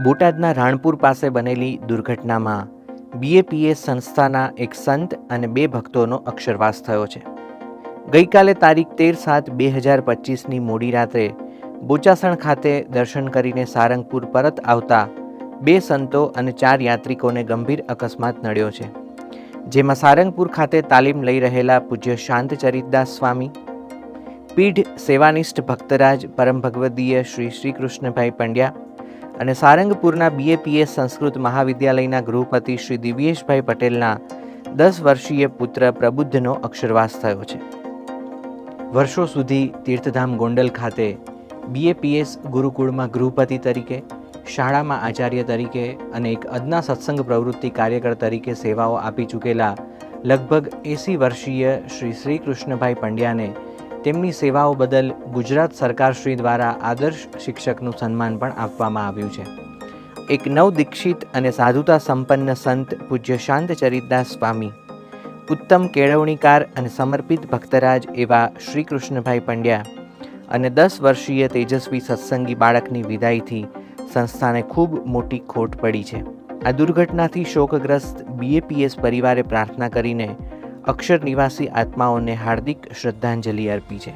બોટાદના રાણપુર પાસે બનેલી દુર્ઘટનામાં બીએપીએસ સંસ્થાના એક સંત અને 2 ભક્તોનો અક્ષરવાસ થયો છે. ગઈકાલે તારીખ 13/7/2025ની મોડી રાત્રે બોચાસણ ખાતે દર્શન કરીને સારંગપુર પરત આવતા 2 સંતો અને 4 યાત્રિકોને ગંભીર અકસ્માત નડ્યો છે, જેમાં સારંગપુર ખાતે તાલીમ લઈ રહેલા પૂજ્ય શાંત ચરિતદાસ સ્વામી, પીઢ સેવાનિષ્ઠ ભક્તરાજ પરમ ભગવદીય શ્રી શ્રીકૃષ્ણભાઈ પંડ્યા અને સારંગપુરના બીએપીએસ સંસ્કૃત મહાવિદ્યાલયના ગૃહપતિ શ્રી દિવ્યેશભાઈ પટેલના 10 વર્ષીય પુત્ર પ્રબુદ્ધનો અક્ષરવાસ થયો છે. વર્ષો સુધી તીર્થધામ ગોંડલ ખાતે બીએપીએસ ગુરુકુળમાં ગૃહપતિ તરીકે, શાળામાં આચાર્ય તરીકે અને એક અદના સત્સંગ પ્રવૃત્તિ કાર્યકર તરીકે સેવાઓ આપી ચૂકેલા લગભગ 80 વર્ષીય શ્રી શ્રીકૃષ્ણભાઈ પંડ્યાને તેમની સેવાઓ બદલ ગુજરાત સરકારશ્રી દ્વારા આદર્શ શિક્ષકનું સન્માન પણ આપવામાં આવ્યું છે. એક નવદીક્ષિત અને સાધુતા સંપન્ન સંત પૂજ્ય શાંત ચરિતદાસ સ્વામી, ઉત્તમ કેળવણીકાર અને સમર્પિત ભક્તરાજ એવા શ્રીકૃષ્ણભાઈ પંડ્યા અને 10 વર્ષીય તેજસ્વી સત્સંગી બાળકની વિદાયથી સંસ્થાને ખૂબ મોટી ખોટ પડી છે. આ દુર્ઘટનાથી શોકગ્રસ્ત બીએપીએસ પરિવારે પ્રાર્થના કરીને અક્ષર નિવાસી આત્માઓને હાર્દિક શ્રદ્ધાંજલિ અર્પી છે.